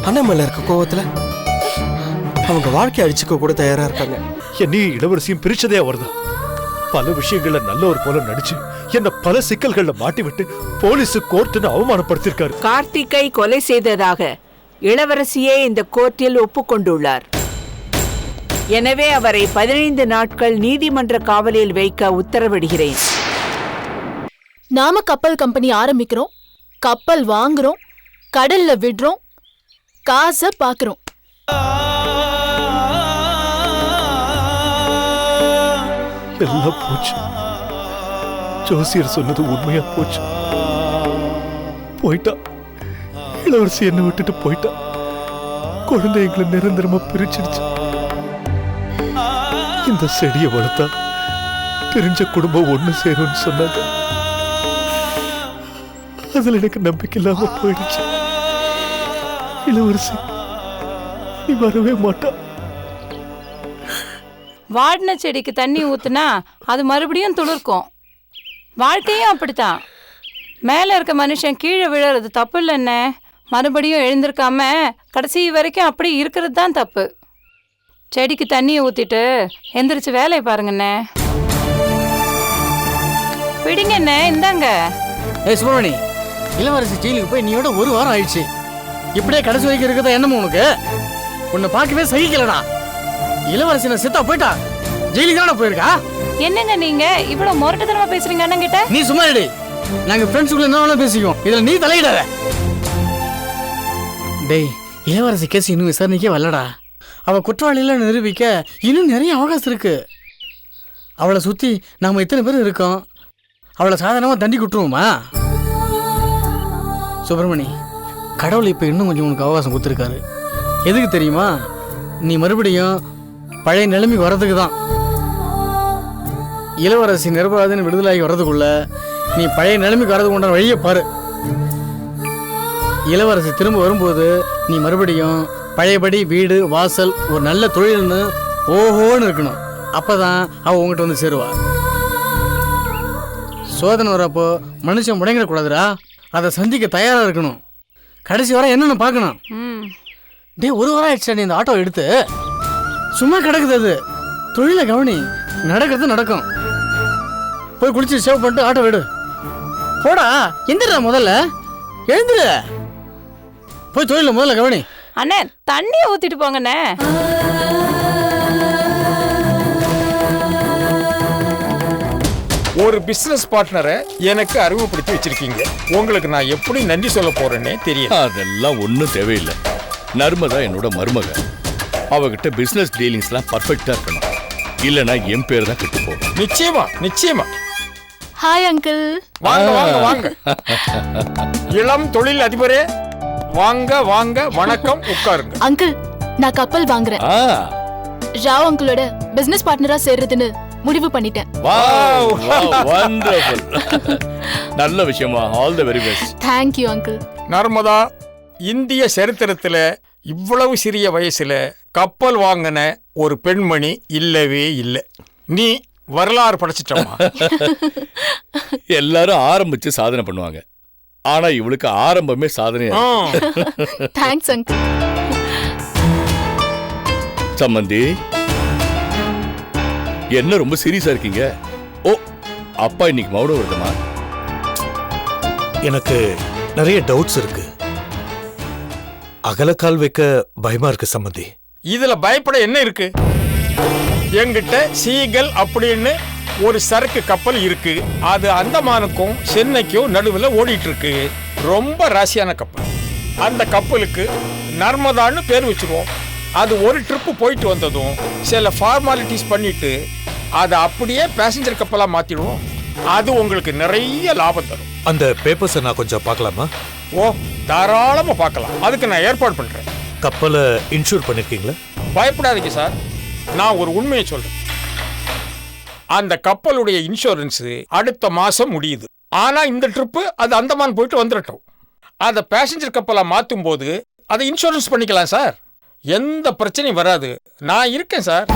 அண்ணன் மேல இருக்க கோவத்துல அவங்க வாழ்க்கை அழிச்சுக்க கூட தயாரா இருக்காங்க. என்னையும் இளவரசியும் பிரிச்சதே அவர்தான். பல விஷயங்கள்ல நல்லவர் போல நடிச்சு என்ன பல சிக்கல்கள்ல மாட்டி விட்டு போலீஸ் கோர்ட்டுன்னு அவமானப்படுத்திருக்காரு. கார்த்திகை கொலை செய்ததாக இளவரசியே இந்த கோர்ட்டில் ஒப்புக்கொண்டுள்ளார். எனவே அவரை 15 நாட்கள் நீதிமன்ற காவலில் வைக்க உத்தரவிடுகிறேன். நாம கப்பல் கம்பெனி ஆரம்பிக்கிறோம், கப்பல் வாங்குறோம், கடல்ல விடுறோம், காசை பாக்குறோம். எல்லாம் போச்சு. ஜோசியர் சொன்னது உண்மையா போச்சு. போயிட்டா இளவரசி என்ன விட்டுட்டு போயிட்டா. குழந்தை எங்களை நிரந்தரமா பிரிச்சிடுச்சு. இந்த செடியை வளர்த்தா பிரிஞ்ச குடும்பம் ஒண்ணு சேரும்னு சொன்னாங்க. அதுல எனக்கு நம்பிக்கை இல்லாம போயிடுச்சு. இளவரசி நீ வரவே மாட்டா. வாடின செடிக்கு தண்ணி ஊத்துனா அது மறுபடியும் துளிர்க்கும். வாழ்க்கையும் அப்படித்தான். மேலே இருக்க மனுஷன் கீழே விழுறது தப்பு இல்லைன்ன, மறுபடியும் எழுந்திருக்காம கடைசி வரைக்கும் அப்படி இருக்கிறது தான் தப்பு. செடிக்கு தண்ணியை ஊத்திட்டு எந்திரிச்சு வேலையை பாருங்கண்ணே. பிடிங்கண்ணே, இந்தாங்க. சுப்பிரமணி, இளவரசி ஜெயிலுக்கு போய் நீயோட 1 வாரம் ஆயிடுச்சு. இப்படியே கடைசி வரைக்கும் இருக்கிறதா என்னமோ உனக்கு? உன்னை பார்க்கவே சகிக்கலடா. இளவரசி சித்தா போயிட்டா, ஜெயிலுக்கு தானே போயிருக்கா? என்னங்க நீங்க இவ்வளவு முரட்டுத்தனமா பேசுறீங்க அண்ணன் கிட்ட? நீ சும்மா இரு. நாங்க ஃப்ரெண்ட்ஸுக்குள்ள என்ன வேணா பேசிக்குவோம், இதுல நீ தலையிடாத. டேய், இளவரசி கேஸ் இன்னும் விசாரணைக்கே வரலடா. அவ குற்றவாளியில நிரூபிக்க இன்னும் நிறைய அவகாசம் இருக்கு. அவளை சுத்தி நாம இத்தனை பேர் இருக்கோம். அவளை சாதாரணமா தண்டி குட்டுருவோமா? சுப்பிரமணி, கடவுள் இப்ப இன்னும் கொஞ்சம் உனக்கு அவகாசம் கொடுத்துருக்காரு. எதுக்கு தெரியுமா? நீ மறுபடியும் பழைய நிலைமைக்கு வர்றதுக்கு தான். இளவரசி நிரபராதின்னு விடுதலாகி வர்றதுக்குள்ள நீ பழைய நிலைமைக்கு வர்றதுக்கு உண்டான வழியை பாரு. இளவரசி திரும்ப வரும்போது நீ மறுபடியும் பழையபடி வீடு வாசல் ஒரு நல்ல தொழில்னு ஓஹோன்னு இருக்கணும். அப்பதான் அவ உங்ககிட்ட வந்து சேருவா. சோதனை வரப்போ மனுஷன் முடங்கிடக்கூடாதுரா. அதை சந்திக்க தயாரா இருக்கணும். கடைசி வர என்னன்னு பார்க்கணும். டே, 1 வாரம் ஆயிடுச்சா நீ இந்த ஆட்டோ எடுத்து? சும்மா கிடக்குது அது. தொழிலை கவனி, நடக்கிறது நடக்கும். போய் குளிச்சு சேவ் பண்ணிட்டு ஆட்டோ விடு. போடா, எந்திரா முதல்ல, எழுந்துரு. போய் தொழில முதல்ல கவனி. அண்ணே, தண்ணியை ஊத்திட்டு போங்கண்ணே. ஒரு பிசினஸ் பார்ட்னரை எனக்கு அறிமுகப்படுத்தி வச்சிருக்கீங்க. உங்களுக்கு நான் எப்படி நன்றி சொல்ல போறேன்னே தெரியல. அதெல்லாம் ஒன்றும் தேவையில்லை. நர்மதா என்னோட மருமக. அவகிட்ட பிசினஸ் டீலிங்ஸ்லாம் பர்ஃபெக்டா இருக்கணும். இல்லைன்னா என் பேர் தான் கெட்டு போகும். நிச்சயமா நிச்சயமா. Hi uncle. வாங்க வாங்க வாங்க. இளம் தொழில் அதிபரே, வாங்க வாங்க. வணக்கம், உட்காருங்க. அங்கிள், நான் கப்பல் வாங்குறேன். ராவ் அங்கிளோட பிசினஸ் பார்ட்னரா சேர்றதுன்னு முடிவு பண்ணிட்டேன். நல்ல விஷயமா. All the very best. Thank you uncle. Narmada, இந்திய சரித்திரத்துல இவ்வளவு சிறிய வயசுல கப்பல் வாங்கின ஒரு பெண்மணி இல்லவே இல்லை. நீ வரலாறு படைச்சிட்டமா. எல்லாரும் ஆரம்பிச்சு சாதனை பண்ணுவாங்க. ஆனா இவளுக்கு ஆரம்பமே சாதனை. Thanks uncle. சம்மந்தி, என்ன ரொம்ப சீரியஸா இருக்கீங்க? ஓ, அப்பா இன்னைக்கு மௌனம் வருதுமா? எனக்கு நிறைய டவுட்ஸ் இருக்கு. அகலக்கால் வைக்க பயமா இருக்கு சம்மந்தி. இதுல பயப்பட என்ன இருக்கு? என்கிட்ட சீகல் அப்படின்னு ஒரு சரக்கு கப்பல் இருக்கு. அது அந்தமானுக்கும் சென்னைக்கும் நடுவில் ஓடிட்டு இருக்கு. ரொம்ப ராசியான கப்பல். அந்த கப்பலுக்கு நர்மதான்னு பேர் வச்சிருவோம். அது ஒரு ட்ரிப்பு போயிட்டு வந்ததும் சில ஃபார்மாலிட்டிஸ் பண்ணிட்டு அதை அப்படியே பேசஞ்சர் கப்பலா மாத்திடுவோம். அது உங்களுக்கு நிறைய லாபம் தரும். அந்த பேப்பர்ஸை நான் கொஞ்சம் பார்க்கலாமா? ஓ, தாராளமா பார்க்கலாம். அதுக்கு நான் ஏற்பாடு பண்றேன். கப்பலை இன்சூர் பண்ணிருக்கீங்களா? பயப்படாதீங்க சார், நான் ஒரு உண்மையை சொல்றேன். அந்த கப்பலுடைய இன்சூரன்ஸ் அடுத்த மாசம் முடியுது. ஆனா இந்த ட்ரிப்பு அது அந்தமான் போயிட்டு வந்துடட்டும். அதை பேசஞ்சர் கப்பலா மாத்தும் போது அதை இன்சூரன்ஸ் பண்ணிக்கலாம் சார். எந்த பிரச்சனையும் வராது. நான் இருக்கேன் சார்.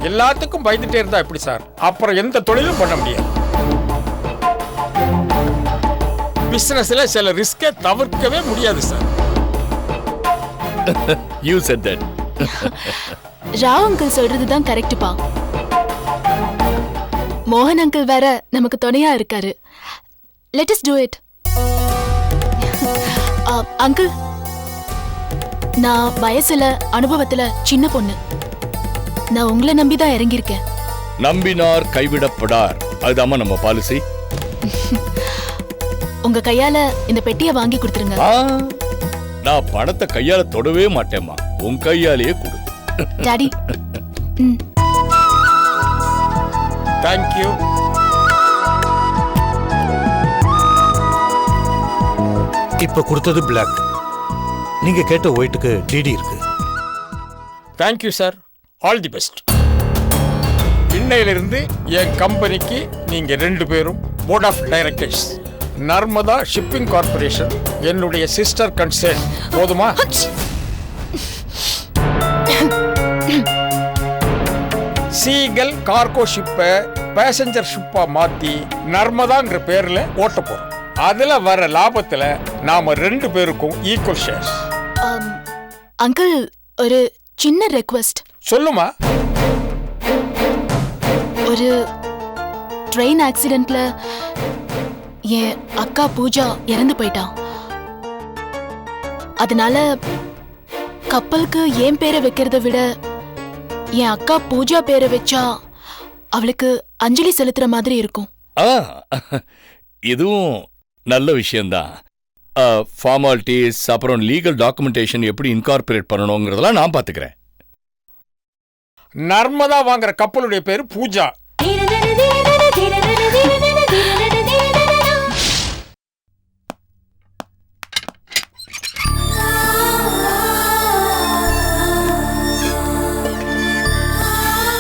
எல்லாத்துக்கும் பயந்துட்டே இருந்தா எப்படி சார்? அப்புறம் எந்த தொழிலும் பண்ண முடியாது. பிசினஸ்ல சில ரிஸ்கை தவிர்க்கவே முடியாது sir. You said that. Rao uncle சொல்றதுதான் கரெக்டுப்பா. மோகன் அங்கிள் வேற நமக்கு துணையா இருக்காரு. Let us do it. Uncle, நான் வயசுல அனுபவத்துல சின்ன பொண்ணு. நான் உங்களை நம்பிதான் இறங்கியிருக்கேன். நம்பினார் கைவிடப்படார், அதுதாம்மா நம்ம பாலிசி. உங்க கையால இந்த பெட்டியை வாங்கி கொடுத்துருங்க. நான் பணத்தை கையால தொடவே மாட்டேம்மா, உன் கையாலேயே கொடு. டாடி. தேங்க்யூ. இப்ப கொடுத்தது பிளாக், நீங்க கேட்ட ஒயிட்டுக்கு டிடி இருக்கு. Thank you sir, all the best. இன்னையிலிருந்து என் கம்பெனிக்கு நீங்க 2 பேரும் board of directors. Narmada shipping corporation என்னுடைய சிஸ்டர் கன்சர்ன். போதுமா? சீகல் கார்கோ ஷிப்பை பேசஞ்சர் ஷிப்பா மாத்தி நர்மதாங்கிற பேர்ல ஓட்ட போறோம். அதுல வர லாபத்துல நாம 2 பேருக்கும் ஈக்குவல் ஷேர்ஸ். அங்கிள், ஒரு சின்ன ரெக்வெஸ்ட். சொல்லுமா. ஒரு ட்ரெயின் ஆக்சிடென்ட்ல என் அக்கா பூஜா இறந்து போயிட்டான். அதனால கப்பலுக்கு என் பேரை வைக்கிறத விட என் அக்கா பூஜா பேரை வச்சா அவளுக்கு அஞ்சலி செலுத்துற மாதிரி இருக்கும். இதுவும் நல்ல விஷயம்தான். ஃபார்மாலிட்டிஸ் அப்புறம் லீகல் டாக்குமெண்டேஷன் எப்படி இன்கார்பரேட் பண்ணணுங்கிறதெல்லாம் நான் பார்த்துக்கிறேன். நர்மதா வாங்குற கப்பலுடைய பேரு பூஜா.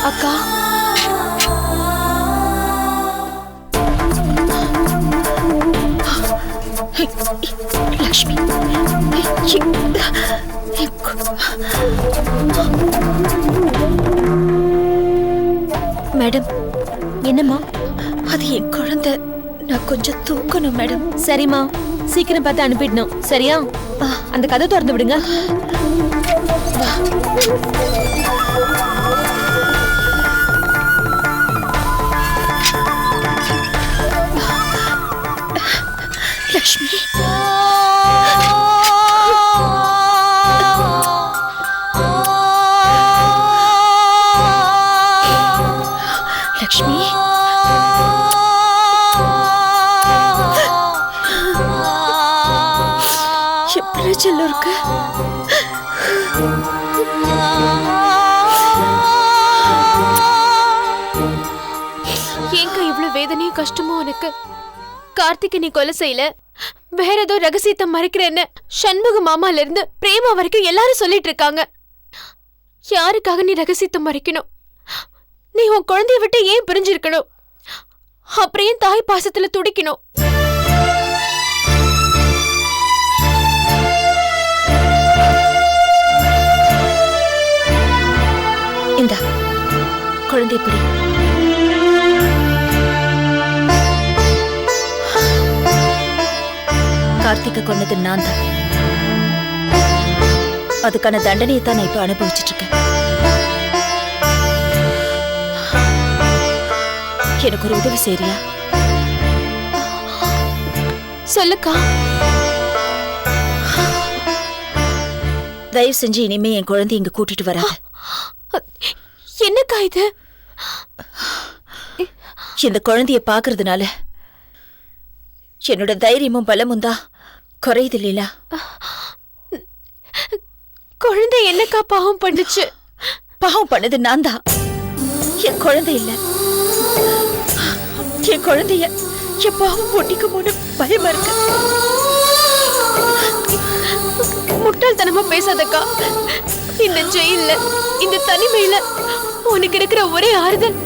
அக்கா, லக்ஷ்மி, மேடம். என்னம்மா? அது என் குழந்தை, நான் கொஞ்சம் தூக்கணும் மேடம். சரிம்மா, சீக்கிரம் பார்த்து அனுப்பிடணும். சரியா? அந்த கதை திறந்து விடுங்க. லக்ஷ்மி, லக்ஷ்மி, எப்படி செல்லம் இருக்கு? ஏங்க இவ்வளவு வேதனையும் கஷ்டமும் உனக்கு? கார்த்திகை நீ கொலை செய்யல, வேற ஏதோ ரகசியத்தை மறைக்கிறேன்னு சண்முக மாமால இருந்து பிரேமா வரைக்கும் எல்லாரும் சொல்லிட்டு இருக்காங்க. யாருக்காக நீ ரகசியத்தை மறைக்கணும்? நீ உன் குழந்தைய விட்டு ஏன் பிரிஞ்சிருக்கணும்? அப்புறம் ஏன் தாய் பாசத்துல துடிக்கணும்? இந்த குழந்தை பிடி. கார்த்திகை கொன்னது நான் தான். அதுக்கான தண்டனையை தான் நான் இப்ப அனுபவிச்சுட்டு இருக்கேன். எனக்கு ஒரு உதவி செய்றியா? சொல்லுக்கா. தயவு செஞ்சு இனிமே என் குழந்தை இங்க கூட்டிட்டு வராத. என்னக்கா இது? இந்த குழந்தைய பாக்குறதுனால என்னோட தைரியமும் பலமும் தான் குறையுது இல்லையா? குழந்தை என்னக்கா பாவம் பண்ணுச்சு? பாவம் பண்ணது நான் தான், என் குழந்தை இல்ல. என் குழந்தைய என் பாவம் ஒட்டிக்குமோன்னு பயமா இருக்கு. முட்டாள்தனமா பேசாதக்கா. இந்த ஜெயில்ல, இந்த தனிமையில உனக்கு இருக்கிற ஒரே ஆறுதல்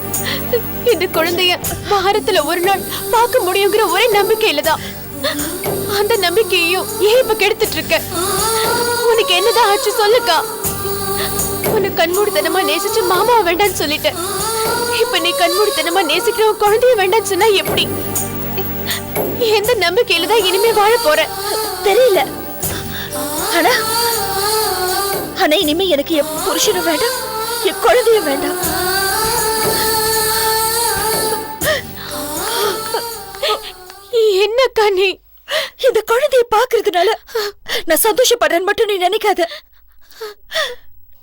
இந்த குழந்தைய வாரத்துல ஒரு நாள் பார்க்க முடியுங்கிற ஒரே நம்பிக்கையில தான். அந்த நம்பிக்கையையும் ஏன் இப்ப கெடுத்துட்டு இருக்க? உனக்கு என்னதான் ஆச்சு சொல்லுக்கா. உன்னை கண்மூடித்தனமா நேசிச்சு மாமாவை வேண்டான்னு சொல்லிட்ட. இப்ப நீ கண்மூடித்தனமா நேசிக்கிற குழந்தைய வேண்டான்னு சொன்னா எப்படி? எந்த நம்பிக்கையில தான் இனிமே வாழ போறேன் தெரியல. ஆனா ஆனா இனிமே எனக்கு என் புருஷனும் வேண்டாம், என் குழந்தையும் வேண்டாம். என்னக்கா நீ? இந்த குழந்தைய பாக்குறதுனால நான் சந்தோஷப்படுறேன்னு மட்டும் நீ நினைக்காத.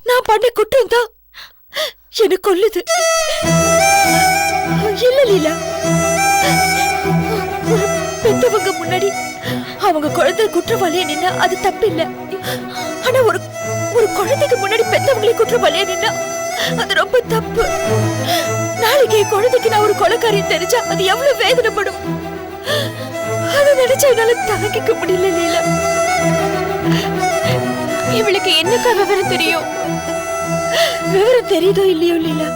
நான் பண்ண குற்றம் தான் என்ன கொல்லுது. இல்ல லீலா, பெத்தவங்க முன்னாடி அவங்க குழந்தை குற்றவாளியா நின்னா அது தப்பு இல்ல. ஆனா ஒரு குழந்தைக்கு முன்னாடி பெத்தவங்களே குற்றவாளியா நின்னா அது ரொம்ப தப்பு. நாளைக்கு என் குழந்தைக்கு நான் ஒரு கொலைக்காரியம் தெரிஞ்சா அது எவ்வளவு வேதனைப்படும். அதை நினைச்சா என்னால தாங்கிக்க முடியல லீலா. இவளுக்கு என்னக்கா விவரம் தெரியும்? விவரம் தெரியுதோ இல்லையோ லீலா,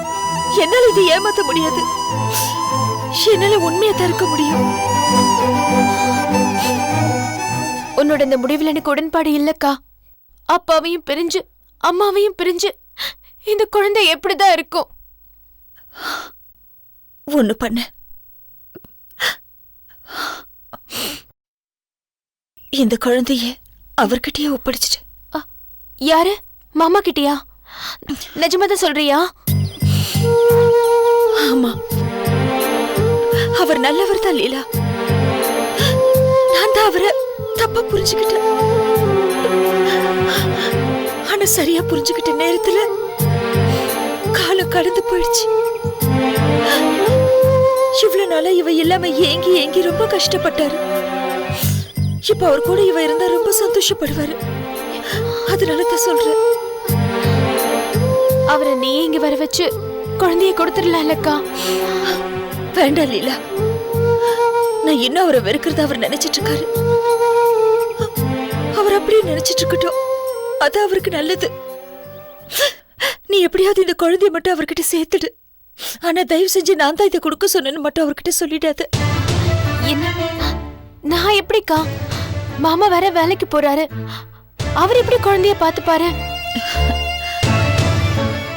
என்னால இது ஏமாத்த முடியாது. என்னால உண்மையை தடுக்க முடியும். உன்னோட இந்த முடிவில் எனக்கு உடன்பாடு இல்லக்கா. அப்பாவையும் பிரிஞ்சு அம்மாவையும் பிரிஞ்சு இந்த குழந்தை எப்படிதான் இருக்கும்? ஒண்ணு பண்ணு, இந்த குழந்தைய அவர்கிட்டயே ஒப்படைச்சிட்டு. யாரு? மாமா கிட்டியா? நிஜமாதான் சொல்றியா? ஆமா, அவர் நல்லவர் தான் லீலா. நான் தான் அவரை தப்பா புரிஞ்சுக்கிட்டேன். ஆனா சரியா புரிஞ்சுக்கிட்ட நேரத்துல காலம் கடந்து போயிடுச்சு. இவ்வளவு நாளா இவ இல்லாம ஏங்கி ஏங்கி ரொம்ப கஷ்டப்பட்டாரு. இப்ப அவர் கூட இவ இருந்தா ரொம்ப சந்தோஷப்படுவாரு. அதனால தான் சொல்றேன். அவரை நீ இங்க வர வச்சு குழந்தைய கொடுத்துடலாம்லக்கா. வேண்டாம் லீலா, நான் இன்னும் அவரை வெறுக்கிறத அவர் நினைச்சிட்டு இருக்காரு. அவர் அப்படியே நினைச்சிட்டு இருக்கட்டும், அது அவருக்கு நல்லது. நீ எப்படியாவது இந்த குழந்தைய மட்டும் அவர்கிட்ட சேர்த்துடு. ஆனா தயவு செஞ்சு நான் தான் இதை கொடுக்க சொன்னேன்னு மட்டும் அவர்கிட்ட சொல்லிடாது. என்ன? நான் எப்படிக்கா? மாமா வேற வேலைக்கு போறாரு, அவர் எப்படி குழந்தைய பாத்துப்பாரு?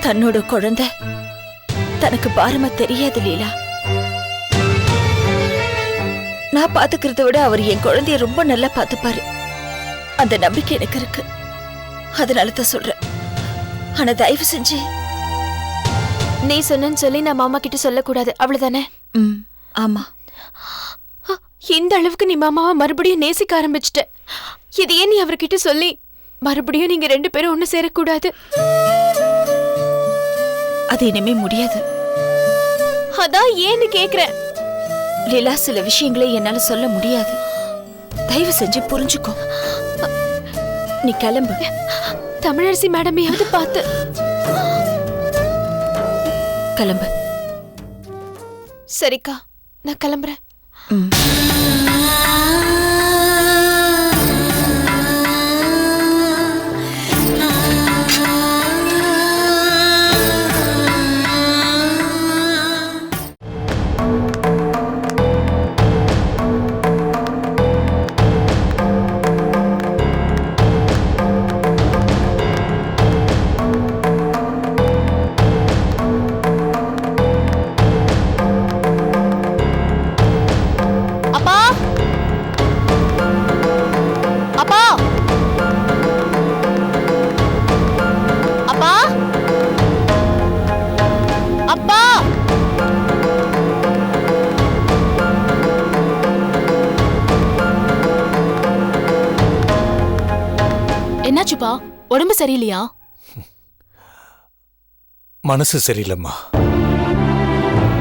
தன்னோட குழந்தை தனக்கு பாரமா தெரியாது லீலா. நான் பாத்துக்கிறத விட அவர் என் குழந்தைய ரொம்ப நல்லா பாத்துப்பாரு. அந்த நம்பிக்கை எனக்கு இருக்கு. அதனால தான் சொல்றேன். ஆனா தயவு செஞ்சு நீ சொன்னு சொல்லி நான் மாமா கிட்ட சொல்லக்கூடாது, அவ்வளவுதானே? ஆமா. இந்த அளவுக்கு நீ மாமாவை மறுபடியும் நேசிக்க ஆரம்பிச்சிட்ட. இதையே நீ அவர்கிட்ட சொல்லி மறுபடியும் நீங்க ரெண்டு பேரும் ஒண்ணு சேரக்கூடாது. அது இனிமே முடியாது. அதான் ஏன்னு கேக்குறேன். லீலா, சில விஷயங்களை என்னால சொல்ல முடியாது. தயவு செஞ்சு புரிஞ்சுக்கோ. நீ கிளம்பு. தமிழரசி மேடமையாவது பார்த்து கிளம்பு. சரிக்கா, நான் கிளம்புறேன். என்னாச்சுப்பா? உடம்பு சரியில்லையா? மனசு சரியில்லைம்மா.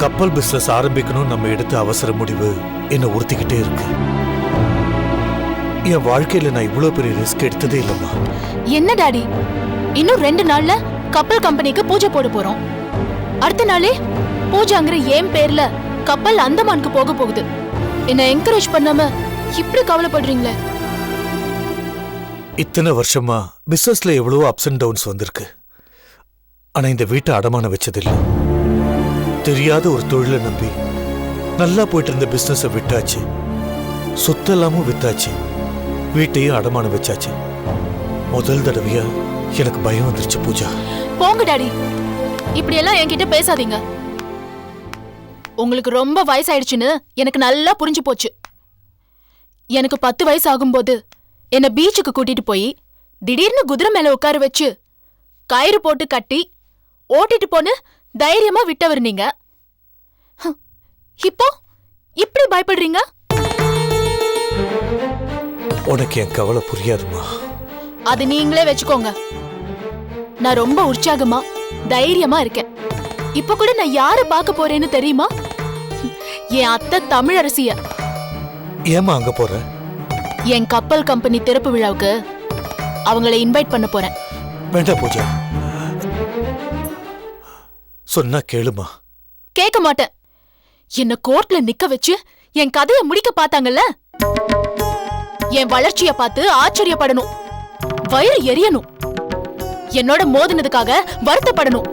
கப்பல் பிசினஸ் ஆரம்பிக்கணும் நம்ம எடுத்த அவசர முடிவு என்ன உறுத்திக்கிட்டே இருக்கு. என் வாழ்க்கையில நான் இவ்வளவு பெரிய ரிஸ்க் எடுத்ததே இல்லம்மா. என்ன டாடி, இன்னும் 2 நாள்ல கப்பல் கம்பெனிக்கு பூஜை போட போறோம். அடுத்த நாளே பூஜாங்கிற என் பேர்ல கப்பல் அந்தமானுக்கு போக போகுது. என்ன என்கரேஜ் பண்ணாம இப்படி கவலைப்படுறீங்களே? இத்தனை வருஷமா பிசினஸ்ல எவ்வளவோ அப்ஸ் அண்ட் டவுன்ஸ் வந்திருக்கு. ஆனா இந்த வீட்டை அடமானம் வச்சதில்லை. தெரியாத ஒரு தொழிலை நம்பி நல்லா போயிட்டு இருந்த பிசினஸை விட்டாச்சு. சொத்தெல்லாமும் வித்தாச்சு. வீட்டையும் அடமானம் வச்சாச்சு. முதல் தடவையா எனக்கு பயம் வந்துருச்சு பூஜா. போங்க டாடி, இப்படி எல்லாம் என்கிட்ட பேசாதீங்க. உங்களுக்கு ரொம்ப வயசாயிடுச்சுன்னு எனக்கு நல்லா புரிஞ்சு போச்சு. எனக்கு 10 வயசு ஆகும்போது என்ன பீச்சுக்கு கூட்டிட்டு போய் திடீர்னு குதிரை மேல உட்கார வச்சு கயிறு போட்டு கட்டி ஓட்டிட்டு போன்னு தைரியமா விட்டவர் நீங்க. இப்போ இப்படி பயப்படுறீங்க? உனக்கு என் கவலை புரியாதுமா. அது நீங்களே வச்சுக்கோங்க. நான் ரொம்ப உற்சாகமா தைரியமா இருக்கேன். இப்ப கூட நான் யார பார்க்க போறேன்னு தெரியுமா? என் அத்தை தமிழரசிய. ஏமா அங்க போற? என் கப்பல் கம்பெனி திறப்பு விழாவுக்கு அவங்கள இன்வைட் பண்ண போறேன். வேண்டாம் பூஜா, சொன்னா கேளுமா. கேட்க மாட்டேன். என்ன கோர்ட்ல நிக்க வச்சு என் கதையை முடிக்க பார்த்தாங்கல்ல, என் வளர்ச்சிய பார்த்து ஆச்சரியப்படணும், வயிறு எரியணும், என்னோட மோதினதுக்காக வருத்தப்படணும்.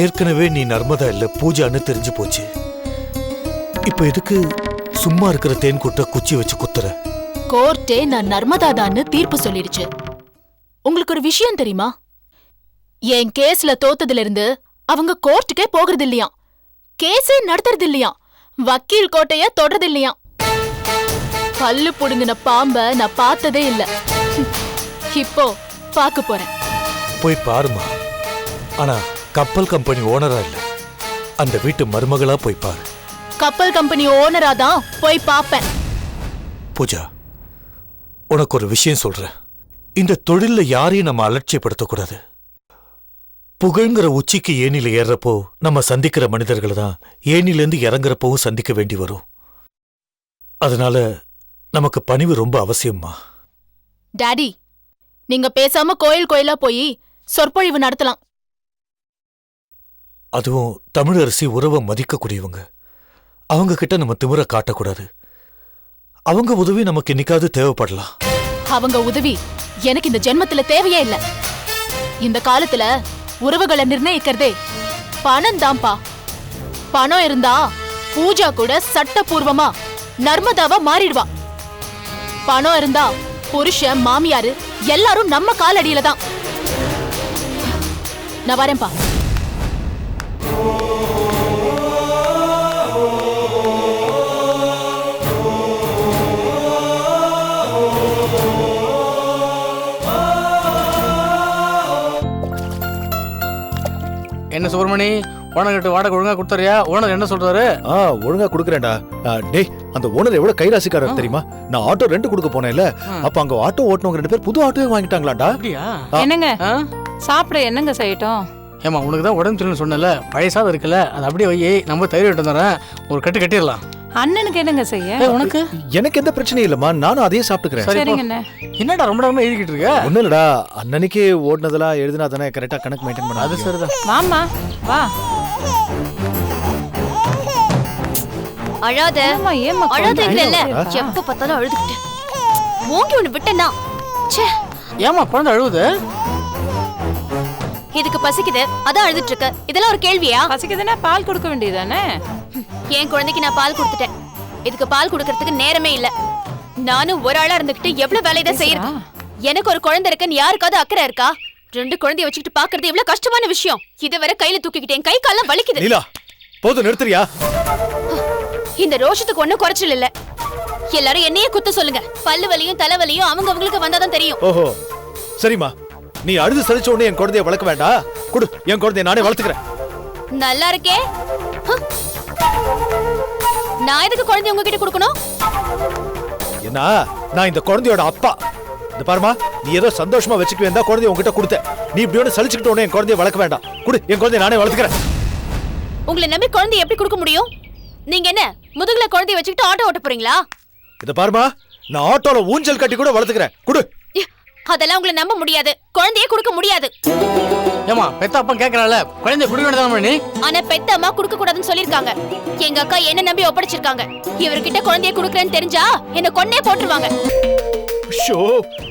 ஏற்கனவே நீ நர்மதா இல்ல பூஜான்னு தெரிஞ்சு போச்சு. இப்ப எதுக்கு சும்மா இருக்கிற தேன் கூட்ட குச்சி வச்சு குத்துற? கோர்ட்டே நான் நர்மதாதான்னு தீர்ப்பு சொல்லிடுச்சு. உங்களுக்கு ஒரு விஷயம் தெரியுமா? என் கேஸ்ல தோத்ததுல இருந்து அவங்க கோர்ட்டுக்கே போகிறது இல்லையா, கேஸே நடத்துறது இல்லையா, வக்கீல் கோட்டைய தொடறது இல்லையா. பல்லு புடுங்கின பாம்ப நான் பார்த்ததே இல்ல. இப்போ பார்க்க போறேன். போய் பாருமா. ஆனா கப்பல் கம்பெனி ஓனரா இல்ல, அந்த வீட்டு மருமகளா போய் பாரு. கப்பல் கம்பெனி ஓனரா தான் போய் பாப்பேன். பூஜா, உனக்கு ஒரு விஷயம் சொல்றேன். இந்த தொழில்ல யாரையும் நம்ம அலட்சியப்படுத்தக்கூடாது. புகழ்ங்கிற உச்சிக்கு ஏணில ஏறப்போ நம்ம சந்திக்கிற மனிதர்களை தான் ஏணிலேருந்து இறங்குறப்பவும் சந்திக்க வேண்டி வரும். அதனால நமக்கு பணிவு ரொம்ப அவசியம்மா. டாடி, நீங்க பேசாம கோயில் கோயிலா போய் சொற்பொழிவு நடத்தலாம். அதுவும் தமிழரசி உறவை மதிக்கக்கூடியவங்க. அவங்க கிட்ட நம்ம திமிர காட்டக்கூடாது. அவங்க உதவி நமக்கு என்னைக்காவது தேவைப்படலாம். அவங்க உதவி எனக்கு இந்த ஜென்மத்துல தேவையே இல்ல. இந்த காலத்துல உறவுகளை நிர்ணயிக்கிறதே பணம் தான்ப்பா. பணம் இருந்தா பூஜா கூட சட்டபூர்வமா நர்மதாவா மாறிடுவா. பணம் இருந்தா புருஷன் மாமியாரு எல்லாரும் நம்ம காலடியில தான். நான் வரேன்பா. என்ன சுப்பிரமணி, ஓனர்கிட்ட வாடகை ஒழுங்கா கொடுத்துறியா? ஓனர் என்ன சொல்றாரு? ஒழுங்கா கொடுக்குறேன்டா. டேய், அந்த ஓனர் எவ்வளவு கைராசிக்காரர் தெரியுமா? நான் ஆட்டோ ரெண்ட் கொடுக்க போனேன்ல, அப்ப அங்க ஆட்டோ ஓட்டுனவங்க 2 பேர் புது ஆட்டோவே வாங்கிட்டாங்களாடா. அப்படியா? என்னங்க சாப்பிட என்னங்க செய்யட்டும்? ஏமா, உனக்கு தான் உடம்பு சரியில்லைன்னு சொன்னல, பழைய சாதம் இருக்குல்ல, அது அப்படியே வை, நம்ம தயிர் விட்டு தரேன், ஒரு கட்டு கட்டிடலாம். அண்ணனுக்கு என்னங்க செய்ய? உனக்கு? எனக்கு எந்த பிரச்சனையும் இல்லம்மா, நானும் அதையே சாப்பிட்டுக்கிறேன். சரிங்கண்ணே. என்னடா ரொம்ப நேரமா எழுதிக்கிட்டு இருக்க? ஒண்ணும் இல்லடா, அண்ணனுக்கு ஓடுனதெல்லாம் எழுதினா தானே கரெக்டா கணக்கு மெயின்டைன் பண்ண. அது சரிதான். வாமா வா. அழாத அழாதீங்கல்ல, எப்ப பார்த்தாலும் அழுதுகிட்டு ஓங்கி ஒண்ணு விட்டேன்னா. ஏமா குழந்தை அழுவுது? இதுக்கு பசிக்குது, அதான் அழுதுட்டு இருக்க. இதெல்லாம் ஒரு கேள்வியா? பசிக்குதுன்னா பால் கொடுக்க வேண்டியதானே? என் குழந்தைக்கு நான் பால் கொடுத்துட்டேன். இதுக்கு பால் கொடுக்கறதுக்கு நேரமே இல்ல. நானும் ஒரு ஆளா இருந்துகிட்டு எவ்வளவு வேலையை தான் செய்யறது. எனக்கு ஒரு குழந்தை இருக்குன்னு யாருக்காவது அக்கறை இருக்கா? 2 குழந்தைய வச்சுக்கிட்டு பாக்குறது எவ்வளவு கஷ்டமான விஷயம். இதை வரை கையில தூக்கிக்கிட்டேன், கை காலம் வலிக்குது. லீலா, போதும் நிறுத்துறியா? இந்த ரோஷத்துக்கு ஒண்ணும் குறைச்சல் இல்ல. எல்லாரும் என்னையே குத்த சொல்லுங்க. பல்லு வலியும் தலைவலியும் அவங்களுக்கு வந்தாதான் தெரியும். ஓஹோ, சரிம்மா, நீ அழுது சலிச்ச உடனே என் குழந்தைய வளர்க்க வேண்டாம். குடு, என் குழந்தைய நானே வளர்த்துக்கிறேன். நல்லா இருக்கே. நான் எதுக்கு குழந்தைய உங்ககிட்ட கொடுக்கணும்? என்ன, நான் இந்த குழந்தையோட அப்பா. இந்த பாருமா, நீ ஏதோ சந்தோஷமா வச்சுக்க வேண்டா குழந்தைய உங்ககிட்ட கொடுத்த. நீ இப்படி ஒன்று சலிச்சுக்கிட்ட உடனே என் குழந்தைய வளர்க்க வேண்டாம். குடு, என் குழந்தைய நானே வளர்த்துக்கிறேன். உங்களை நம்பி குழந்தைய எப்படி கொடுக்க முடியும்? நீங்க என்ன முதுகுல குழந்தைய வச்சுக்கிட்டு ஆட்டோ ஓட்ட போறீங்களா? இத பாருமா, நான் ஆட்டோல ஊஞ்சல் கட்டி கூட வளர்த்துக்கிறேன். குடு. அதெல்லாம் உங்களை நம்ப முடியாது. குழந்தைய கொடுக்க முடியாது. ஏமா, பெத்த அப்பா கேக்குறால, குழந்தைய குடுக்க வேண்டாமா நீ? ஆனா பெத்த அம்மா கொடுக்க கூடாதுன்னு சொல்லிருக்காங்க. எங்க அக்கா என்ன நம்பி ஒப்படைச்சிருக்காங்க. இவர்கிட்ட குழந்தைய கொடுக்கறேன்னு தெரிஞ்சா என்ன கொன்னே போட்டுருவாங்க. ஷோ,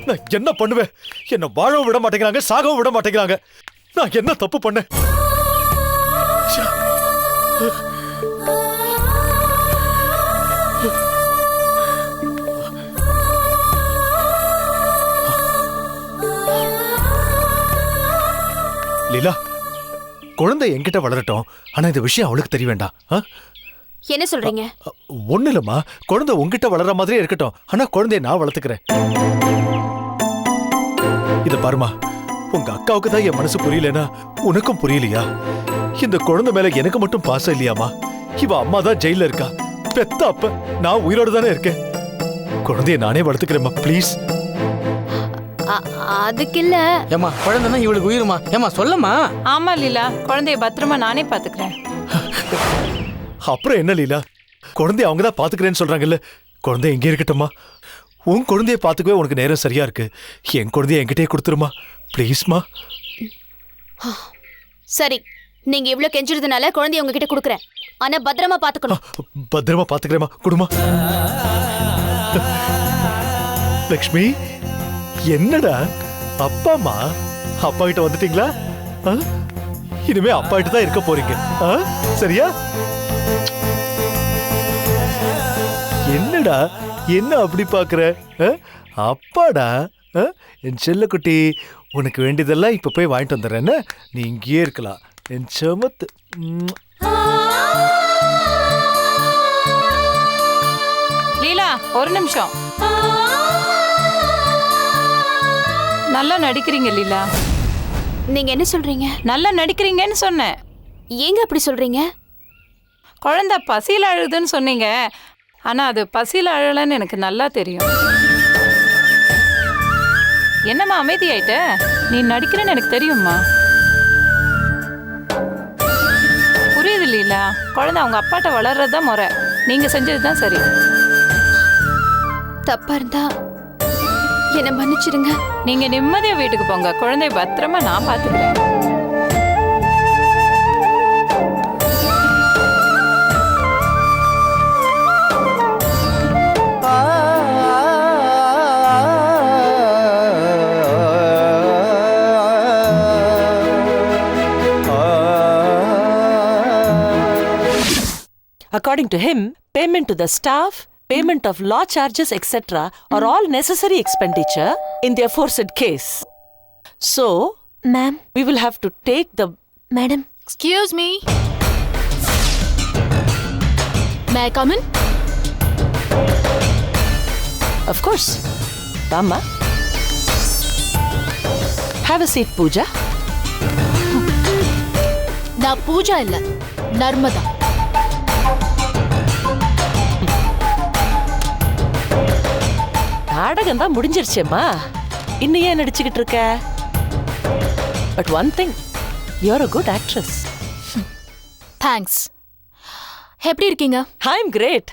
நான் என்ன பண்ணுவேன்? என்ன வாழவும் விட மாட்டேங்கிறாங்க, சாகவும் விட மாட்டேங்கிறாங்க. நான் என்ன தப்பு பண்ணேன்? லீலா, குழந்தை என்கிட்ட வளரட்டும். ஆனா இந்த விஷயம் அவளுக்கு தெரிய வேண்டாம். என்ன சொல்றீங்க? ஒண்ணு இல்லம்மா, குழந்தை உங்ககிட்ட வளர்ற மாதிரியே இருக்கட்டும். ஆனா குழந்தைய நான் வளர்த்துக்கிறேன். இத பாருமா, உங்க அக்காவுக்கு தான் என் மனசு புரியலனா உனக்கும் புரியலையா? இந்த குழந்தை மேல எனக்கு மட்டும் பாசம் இல்லையாமா? இவ அம்மா தான் ஜெயில இருக்கா, பெத்த அப்ப நான் உயிரோட தானே இருக்கேன். குழந்தைய நானே வளர்த்துக்கிறேம்மா, ப்ளீஸ். அதுக்கு இல்ல. ஏமா குழந்தைன்னா இவளுக்கு உயிருமா? ஏமா சொல்லமா. ஆமா லீலா, குழந்தைய பத்திரமா நானே பாத்துக்கிறேன். அப்புறம் என்ன லீலா, குழந்தைய அவங்க தான் பாத்துக்கிறேன்னு சொல்றாங்கல்ல, குழந்தை எங்கே இருக்கட்டும்மா. உன் குழந்தைய பாத்துக்கவே உனக்கு நேரம் சரியா இருக்கு. என் குழந்தைய என்கிட்டயே கொடுத்துருமா, ப்ளீஸ்மா. சரி, நீங்க இவ்ளோ கெஞ்சிறதுனால குழந்தைய உங்ககிட்ட கொடுக்குறேன். ஆனா பத்திரமா பாத்துக்கணும். பத்திரமா பாத்துக்கிறேமா, குடுமா. லக்ஷ்மி, என்னடா அப்பாமா? அப்பா கிட்ட வந்துட்டீங்களா? இனிமே அப்பா கிட்ட தான் இருக்க போறீங்க, சரியா? என்னடா என்ன அப்படி பாக்குற? அப்பாடா, என் செல்லக்குட்டி, உனக்கு வேண்டியதெல்லாம் இப்ப போய் வாங்கிட்டு வந்துடுறேன். நீ இங்கேயே இருக்கலாம் என் சமத்து. லீலா ஒரு நிமிஷம். நல்லா நடிக்கிறீங்க லீலா. நீங்க என்ன சொல்றீங்க? நல்லா நடிக்கிறீங்கன்னு சொன்னேன். ஏங்க அப்படி சொல்றீங்க? குழந்தை பசியில் அழுதுன்னு சொன்னீங்க, ஆனா அது பசியில் அழலன்னு எனக்கு நல்லா தெரியும். என்னம்மா அமைதியாயிட்ட? நீ நடிக்கிறேன்னு எனக்கு தெரியும்மா. புரியுது லீலா, குழந்தை அவங்க அப்பாட்ட வளர்றதுதான் முறை. நீங்க செஞ்சதுதான் சரி. தப்பா இருந்தா என்ன மன்னிச்சிடுங்க. நீங்க நிம்மதியா வீட்டுக்கு போங்க, குழந்தைய பத்திரமா நான் பாத்துக்கிறேன். According to him, payment to the staff, payment of law charges, etc. are all necessary expenditure in the aforesaid case. So, ma'am, we will have to take the... Madam. Excuse me. May I come in? Of course. Rama. Have a seat, Pooja. நான் பூஜா இல்ல, நர்மதா. நாடகம் தான் முடிஞ்சிருச்சேம்மா, இன்னும் ஏன் நடிச்சுக்கிட்டு இருக்க? But one thing, you're a good actress. Thanks. எப்படி இருக்கீங்க? I am great.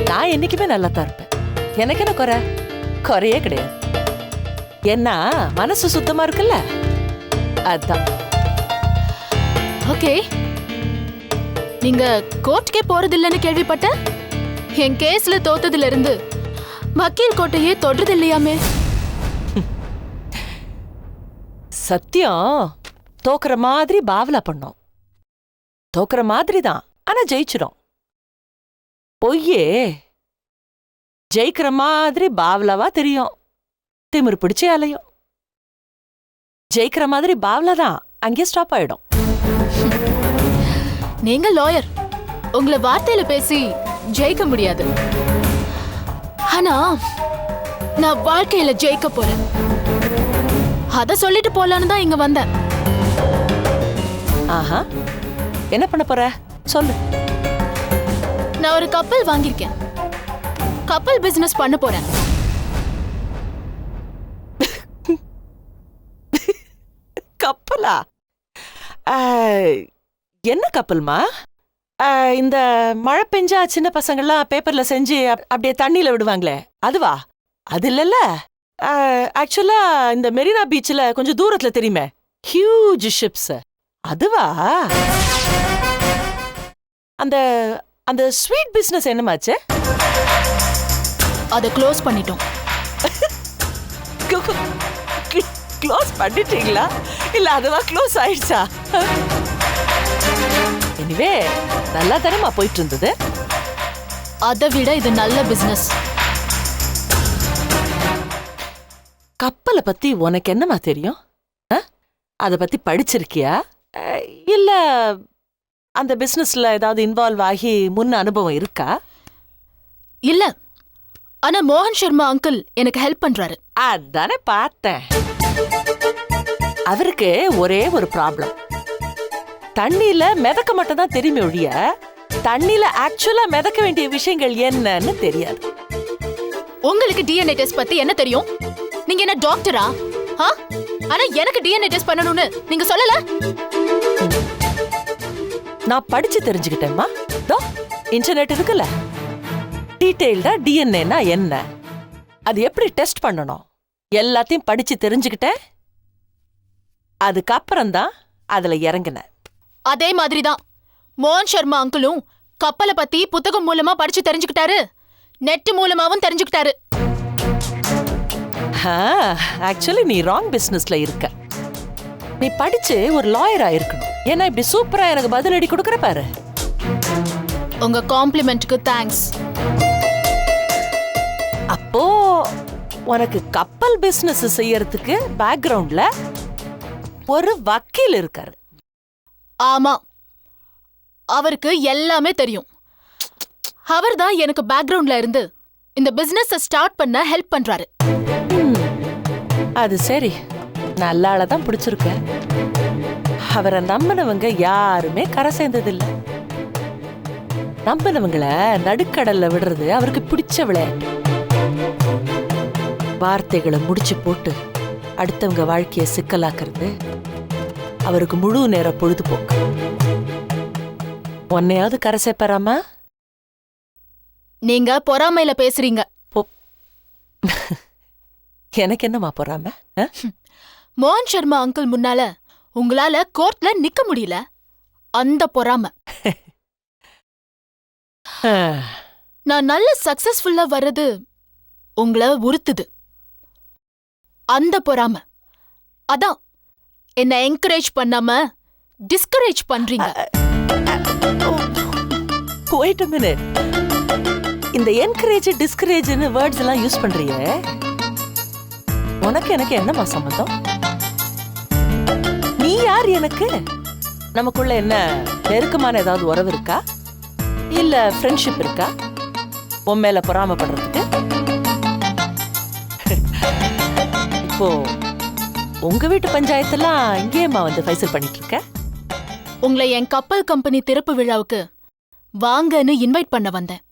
நான் என்னைக்குமே நல்லா தான் இருப்பேன். எனக்கு என்ன குறையே கிடையாது. ஏன்னா மனசு சுத்தமா இருக்குல்ல, அதான். ஓகே, நீங்க கோர்ட்டுக்கே போறது இல்லைன்னு கேள்விப்பட்டேன். என் கேஸ்ல தோத்ததுல இருந்து வக்கீல் கோட்டையே தொடுறது இல்லையாமே. சத்தியம், தோக்குற மாதிரி பாவலா பண்ணோம். தோக்குற மாதிரி தான், ஆனா ஜெயிச்சிரும். பொய்யே ஜெயிக்கிற மாதிரி பாவலாவா தெரியும், திமிரு பிடிச்சே அலையும். ஜெயிக்கிற மாதிரி பாவலா தான் அங்கே ஸ்டாப் ஆயிடும். நீங்க லாயர், உங்களை வார்த்தையில பேசி ஜெயிக்க முடியாது. ஆனா நான் வாழ்க்கையில ஜெயிக்க போறேன். அத சொல்லிட்டு போலான்னு தான் இங்க வந்தேன். ஆஹா, என்ன பண்ண போற சொல்லு. நான் ஒரு கப்பல் வாங்கியிருக்கேன். கப்பல் பிசினஸ் பண்ண போறேன். கப்பலா? என்ன கப்பல்மா? இந்த மழை பெஞ்சா சின்ன பசங்கள்லாம் பேப்பர்ல செஞ்சு அப்படியே தண்ணியில விடுவாங்களே, அதுவா? அது இல்லல்ல. ஆக்சுவலா இந்த மெரினா பீச்ல கொஞ்சம் தூரத்துல தெரியுமே, ஹியூஜ் ஷிப்ஸ், அதுவா? அந்த அந்த ஸ்வீட் பிசினஸ் என்னமாச்சு? அதை க்ளோஸ் பண்ணிட்டோம். க்ளோஸ் பண்ணிட்டீங்களா இல்ல அதுவா க்ளோஸ் ஆயிடுச்சா? எனிவே நல்லா தரமா போயிட்டு இருந்தது. அதை விட இது நல்ல பிசினஸ். கப்பலை பத்தி உனக்கு என்னமா தெரியும்? அதை பத்தி படிச்சிருக்கியா இல்ல அந்த பிசினஸ்ல ஏதாவது இன்வால்வ் ஆகி முன்ன அனுபவம் இருக்கா? இல்ல, ஆனா மோகன் சர்மா அங்கிள் எனக்கு ஹெல்ப் பண்றாரு. அதானே பார்த்தேன். அவருக்கு ஒரே ஒரு ப்ராப்ளம், தண்ணியில மிதக்க மட்டும் தான் தெரியுமே ஒழிய தண்ணியில ஆக்சுவலா மிதக்க வேண்டிய விஷயங்கள் என்னன்னு தெரியாது. உங்களுக்கு டிஎன்ஏ டெஸ்ட் பத்தி என்ன தெரியும்? நீங்க என்ன டாக்டரா? ஆனா எனக்கு டிஎன்ஏ டெஸ்ட் பண்ணணும்னு நீங்க சொல்லல. நான் படிச்சு தெரிஞ்சுக்கிட்டேம்மா. இன்டர்நெட் இருக்குல்ல, டீடைல்டா டிஎன்ஏனா என்ன, அது எப்படி டெஸ்ட் பண்ணணும் எல்லாத்தையும் படிச்சு தெரிஞ்சுக்கிட்டேன். அதுக்கப்புறம் தான் அதுல இறங்கினேன். அதே மாதிரிதான் மோகன் சர்மா அங்கிளும் கப்பலை பத்தி புத்தகம் மூலமா படிச்சு தெரிஞ்சுக்கிட்டாரு, நெட் மூலமாவும் தெரிஞ்சுக்கிட்டாரு. ஆக்சுவலி நீ ராங் பிசினஸ்ல இருக்க. நீ படிச்சு ஒரு லாயரா இருக்கணும். ஏன்னா இப்படி சூப்பரா எனக்கு பதிலடி கொடுக்கற பாரு. உங்க காம்ப்ளிமெண்ட்க்கு தேங்க்ஸ். அப்போ உனக்கு கப்பல் பிசினஸ் செய்யறதுக்கு பேக்ரவுண்ட்ல ஒரு வக்கீல் இருக்காரு. ஆமா, அவருக்கு எல்லாமே தெரியும். அவர் தான் எனக்கு பேக்ரவுண்ட்ல இருந்து இந்த பிசினஸ் ஸ்டார்ட் பண்ண ஹெல்ப் பண்றாரு. அது சரி, நல்ல ஆளதான் பிடிச்சிருக்க. அவரை நம்பினவங்க யாருமே கரை சேர்ந்ததில்லை. நம்பினவங்கள நடுக்கடல்ல விடுறது அவருக்கு பிடிச்ச விளையாட்டு. வார்த்தைகளை முடிச்சு போட்டு அடுத்தவங்க வாழ்க்கைய சிக்கலாக்குறது அவருக்கு முழு நேர பொழுதுபோக்கு. உன்னையாவது கரை சேர்ப்பாராமா? நீங்க பொறாமையில பேசுறீங்க. எனக்கு என்னமா பொறாம? மோகன் சர்மா அங்கிள் முன்னால உங்களால கோர்ட்ல நிக்க முடியல, அந்த பொறாம. நான் நல்ல சக்சஸ்ஃபுல்லா வர்றது உங்களை உறுத்துது, அந்த பொறாம. அதான் என்ன என்கரேஜ் பண்ணாம டிஸ்கரேஜ் பண்றீங்க. Wait a minute. இந்த என்கரேஜ் டிஸ்கரேஜ்னு வேர்ட்ஸ் எல்லாம் யூஸ் பண்றீங்க. உனக்கு எனக்கு என்னமா சம்பந்தம்? நீ யார் எனக்கு? நமக்குள்ள என்ன நெருக்கமான ஏதாவது உறவு இருக்கா, இல்ல ஃப்ரெண்ட்ஷிப் இருக்கா உன் மேல பொறாமப்படுறதுக்கு? இப்போ உங்க வீட்டு பஞ்சாயத்தெல்லாம் இங்கேயேம்மா வந்து ஃபைசல் பண்ணிட்டு இருக்க? உங்களை என் கப்பல் கம்பெனி திறப்பு விழாவுக்கு வாங்கன்னு இன்வைட் பண்ண வந்தேன்.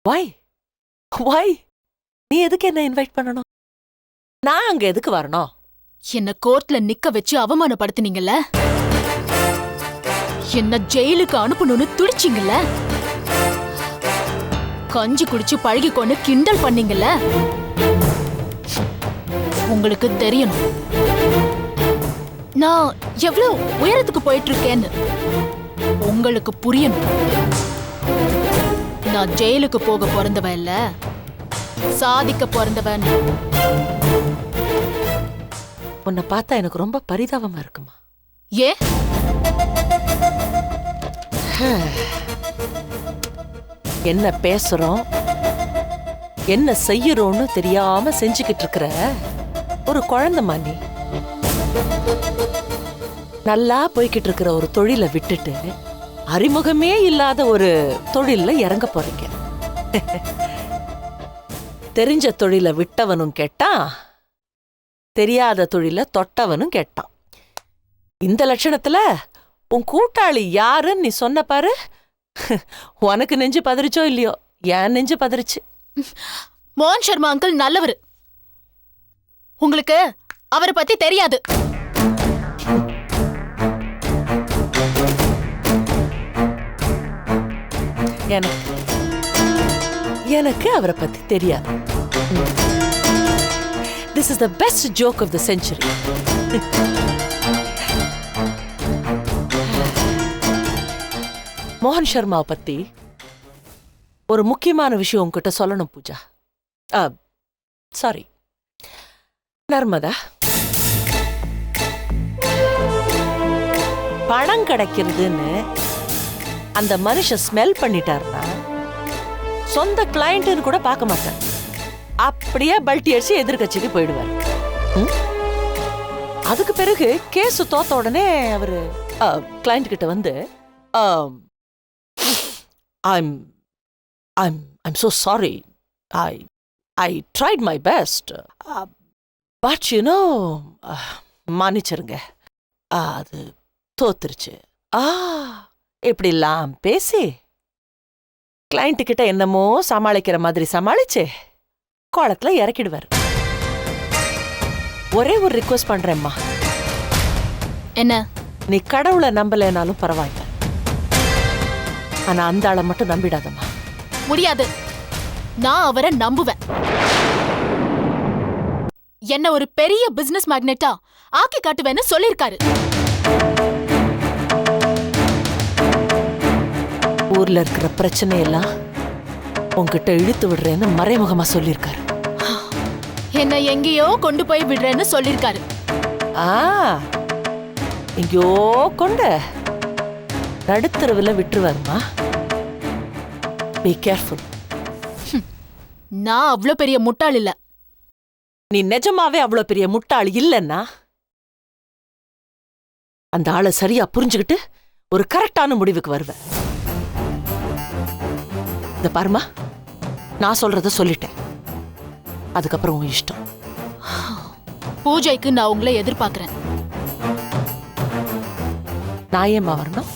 Why? Why? நீ எதுக்கு என்ன இன்வைட் பண்ணணும்? நான் அங்க எதுக்கு வரணும்? என்ன கோர்ட்ல நிக்க வச்சு அவமானப்படுத்தினீங்கல்ல, என்ன ஜெயிலுக்கு அனுப்பணும்னு துடிச்சிங்கல்ல, கஞ்சி குடிச்சு பழகிக்கொண்டு கிண்டல் பண்ணீங்கல்ல, உங்களுக்கு தெரியணும் நான் எவ்வளவு உயரத்துக்கு போயிட்டு இருக்கேன்னு. உங்களுக்கு புரியணும், நான் ஜெயிலுக்கு போக பிறந்தவன் இல்ல, சாதிக்க பிறந்தவன். உன்னை பார்த்தா எனக்கு ரொம்ப பரிதாபமா இருக்குமா. ஏ? என்ன பேசுறோம் என்ன செய்யறோம்னு தெரியாம செஞ்சுக்கிட்டு இருக்கிற ஒரு குழந்தைமா நீ. நல்லா போய்கிட்டு இருக்கிற ஒரு தொழிலை விட்டுட்டு அறிமுகமே இல்லாத ஒரு தொழில்ல இறங்க போறீங்க. தெரிஞ்ச தொழிலை விட்டவனும் கேட்டான், தெரியாத தொழிலை தொட்டவனும் கேட்டான். இந்த லட்சணத்துல உன் கூட்டாளி யாருன்னு நீ சொன்ன பாரு, உனக்கு நெஞ்சு பதறிச்சோ இல்லையோ, என் நெஞ்சு பதறிச்சு. மோகன் சர்மா அங்கிள் நல்லவரு, உங்களுக்கு அவரை பத்தி தெரியாது. எனக்கு அவரை பத்தி தெரியாது. This is the best joke of the century. மோகன் சர்மாவை பத்தி ஒரு முக்கியமான விஷயம் உங்ககிட்ட சொல்லணும் பூஜா. சாரி நர்மதா. பணம் கிடைக்கிறதுன்னு அந்த மனுஷன் ஸ்மெல் பண்ணிட்டாருன்னா சொந்த கிளையண்ட்னு கூட பார்க்க மாட்டார். அப்படியே பல்ட்டி அடிச்சு எதிர்கட்சிக்கு போயிடுவார். அதுக்கு பிறகு கேஸ் தோத்த உடனே அவரு கிளைண்ட் கிட்ட வந்து I'm I'm I'm so sorry. I tried my best. But you know, மன்னிச்சிருங்க, அது தோத்துருச்சு. இப்படிலாம் பேசி கிளைண்ட் கிட்ட என்னமோ சமாளிக்கிற மாதிரி சமாளிச்சு கோலத்துல இறக்கிடுவார். ஒரே ஒரு ரிக்வெஸ்ட் பண்றேம்மா. என்ன? நீ கடவுளை நம்பலைனாலும் பரவாயில்ல, ஆனா அந்த ஆளை மட்டும் நம்பிடாதம்மா. முடியாது. நான் அவரை நம்புவேன். என்ன ஒரு பெரிய பிசினஸ் மேக்னெட்டா ஆக்கி காட்டுவேன்னு சொல்லிருக்காரு. ஊர்ல இருக்கிற பிரச்சனையெல்லாம் உன்கிட்ட இழுத்து விடுறேன்னு மறைமுகமா சொல்லிருக்காரு. என்ன எங்கேயோ கொண்டு போய் விடுறேன்னு சொல்லிருக்காரு. எங்கேயோ கொண்ட நடுத்தரவுல விட்டுருவாருமா. Be careful. நான் அவ்வளவு பெரிய முட்டாள் இல்ல. நீ நிஜமாவே அவ்வளவு பெரிய முட்டாள் இல்லன்னா அந்த ஆளை சரியா புரிஞ்சுக்கிட்டு ஒரு கரெக்டான முடிவுக்கு வருவ. இந்த பாருமா, நான் சொல்றத சொல்லிட்டேன், அதுக்கப்புறம் உன் இஷ்டம். பூஜைக்கு நான் உங்களை எதிர்பார்க்கிறேன். நான் ஏம்மா வரணும்?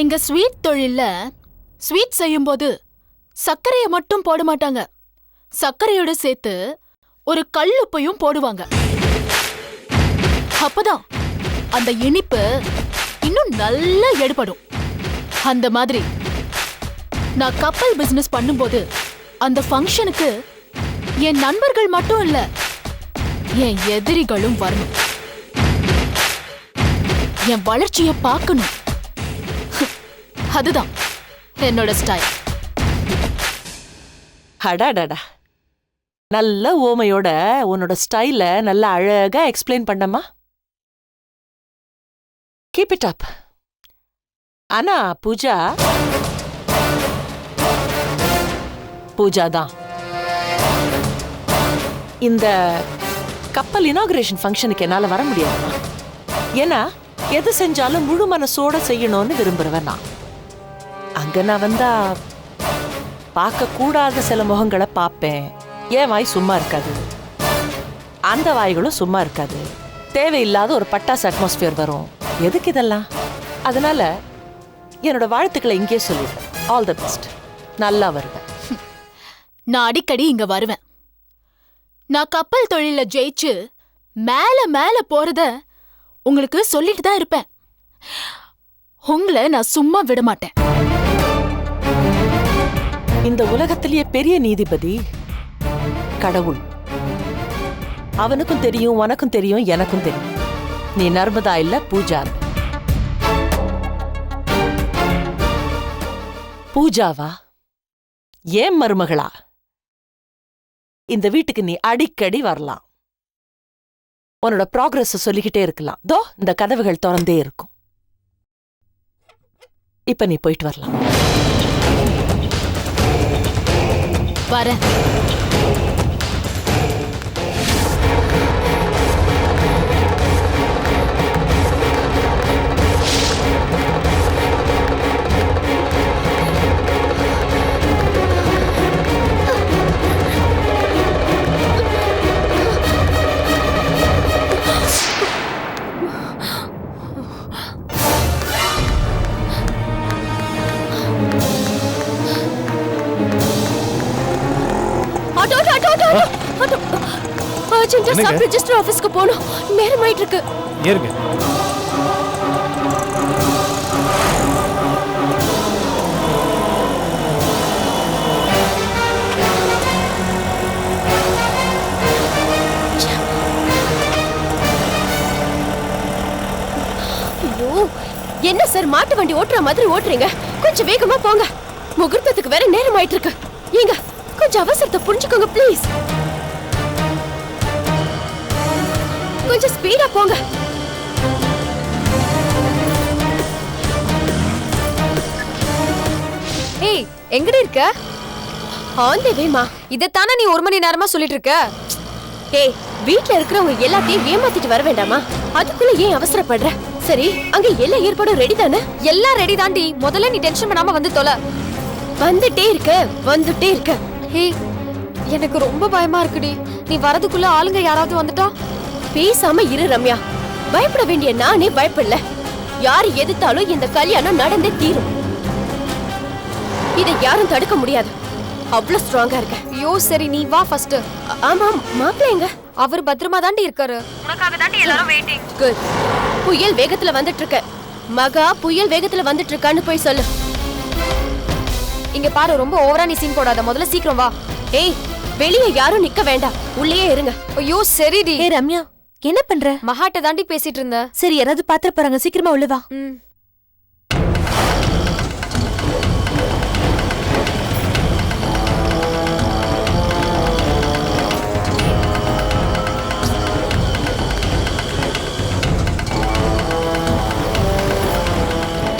எங்க ஸ்வீட் தொழில்ல ஸ்வீட் செய்யும்போது சர்க்கரையை மட்டும் போட மாட்டாங்க, சர்க்கரையோட சேர்த்து ஒரு கல்லுப்பையும் போடுவாங்க. அப்பதான் அந்த இனிப்பு இன்னும் நல்லா எடுபடும். அந்த மாதிரி நான் கப்பல் பிசினஸ் பண்ணும்போது அந்த ஃபங்க்ஷனுக்கு என் நண்பர்கள் மட்டும் இல்ல, என் எதிரிகளும் வரணும். என் வளர்ச்சியை பார்க்கணும். அதுதான் என்னோட ஸ்டைல். அடாடாடா, நல்ல ஓமையோட உன்னோட ஸ்டைல நல்லா அழகா எக்ஸ்பிளைன் பண்ணமா. Keep it up. ஆனா பூஜா தான் இந்த கப்பல் இனாகுரேஷன் ஃபங்க்ஷனுக்கு என்னால வர முடியாதுமா. ஏன்னா எது செஞ்சாலும் முழு மனசோட செய்யணும்னு விரும்புறவன் நான். அங்க நான் வந்தா பார்க்க கூடாத சில முகங்களை பார்ப்பேன். என் வாய் சும்மா இருக்காது, அந்த வாய்களும் சும்மா இருக்காது. தேவையில்லாத ஒரு பட்டாசு அட்மாஸ்பியர் வரும். எதுக்கு இதெல்லாம்? அதனால என்னோட வாழ்த்துக்களை இங்கே சொல்லிடுறேன். All the best. நல்லா வருவேன். நான் அடிக்கடி இங்க வருவேன். நான் கப்பல் தொழில ஜெயிச்சு மேல மேல போறத உங்களுக்கு சொல்லிட்டு தான் இருப்பேன். உங்களை நான் சும்மா விட மாட்டேன். இந்த உலகத்திலேயே பெரிய நீதிபதி கடவுள். அவனுக்கும் தெரியும், உனக்கும் தெரியும், எனக்கும் தெரியும். நீ நர்மதா இல்ல, பூஜா. பூஜாவா? ஏன் மருமகளா? இந்த வீட்டுக்கு நீ அடிக்கடி வரலாம். உன்னோட ப்ராக்ரஸ் சொல்லிக்கிட்டே இருக்கலாம். தோ இந்த கதவுகள் திறந்தே இருக்கும். இப்ப நீ போயிட்டு வரலாம். வரேன். சப் ரெஜிஸ்டர் ஆபீஸ்க்கு போகணும். நேரம் ஆயிட்டு இருக்கு. ஏறுங்க. ஐயோ, என்ன சார் மாட்டு வண்டி ஓட்டுற மாதிரி ஓட்டுறீங்க? கொஞ்சம் வேகமா போங்க. முகூர்த்தத்துக்கு வேற நேரம் ஆயிட்டு இருக்கு. ஏங்க கொஞ்சம் அவசரத்தை புரிஞ்சுக்கோங்க ப்ளீஸ். கொஞ்சம் ஸ்பீடா போங்க. ஏய், எங்கடி இருக்க? ஆன் தி வேமா. இத தான நீ 1 மணி நேரமா சொல்லிட்டு இருக்க. ஏய், வீட்ல இருக்கிறவங்க எல்லாத்தையும் ஏமாத்திட்டு வர வேண்டாமா? அதுக்குள்ள ஏன் அவசரப்படுற? சரி, அங்க எல்லா ஏற்பாடும் ரெடி தானே? எல்லாம் ரெடி தாண்டி. முதல்ல நீ டென்ஷன் பண்ணாம வந்து தொலை. வந்துட்டே இருக்க. ஹே, எனக்கு ரொம்ப பயமா இருக்குடி. நீ வரதுக்குள்ள ஆளுங்க யாராவது வந்துட்டா? பேசாம இரு ரம்யா. பயப்பட வேண்டிய நானே பயப்படல. யாரு எதிர்த்தாலும் இந்த கல்யாணம் நடந்தே தீரும். இதை யாரும் தடுக்க முடியாது. அவ்வளவு ஸ்ட்ராங்கா இருக்க. ஐயோ சரி, நீ வா ஃபர்ஸ்ட். ஆமா, மாப்பிள்ளை எங்க? அவர் பத்திரமா தாண்டி இருக்காரு. உனக்காக தாண்டி எல்லாரும் வெயிட்டிங். குட். புயல் வேகத்துல வந்துட்டு இருக்க. மகா புயல் வேகத்துல வந்துட்டு இருக்கான்னு போய் சொல்லு. இங்க பாரு, ரொம்ப ஓவரா நீ சீன் போடாத. முதல்ல சீக்கிரம் வா. ஏய், வெளியே யாரும் நிக்க வேண்டாம், உள்ளேயே இருங்க. ஐயோ சரிடி. ஏய் ரம்யா, என்ன பண்ற? மகாட்ட தாண்டி பேசிட்டு இருந்த. சரி, யாராவது பாத்திர போறாங்க, சீக்கிரமா உள்ள வா.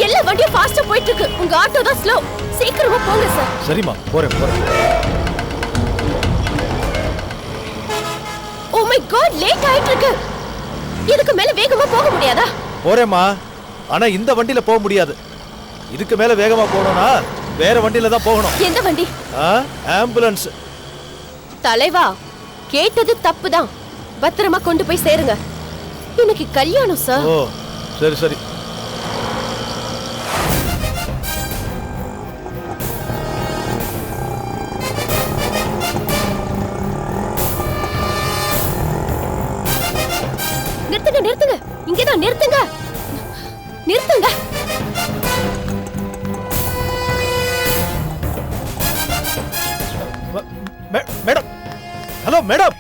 எல்லா வண்டியும் ஃபாஸ்டா போயிட்டு இருக்கு. உங்க ஆட்டோ தான் ஸ்லோ. சீக்கிரமா போங்க சார். சரிம்மா, போறேன். ஓ மை காட், லேட் ஆயிட்டு இருக்கு. இதுக்கு மேல வேகமா போக முடியாதா? போறேம்மா, ஆனா இந்த வண்டியில போக முடியாது. இதுக்கு மேல வேகமா போகணும்னா வேற வண்டியில தான் போகணும். எந்த வண்டி? ஆம்புலன்ஸ். தலைவா, கேட்டது தப்புதான். பத்திரமா கொண்டு போய் சேருங்க. இன்னைக்கு கல்யாணம் சார். ஓ சரி. நிறுத்துங்க. இங்கதான் நிறுத்துங்க. Madam, hello madam.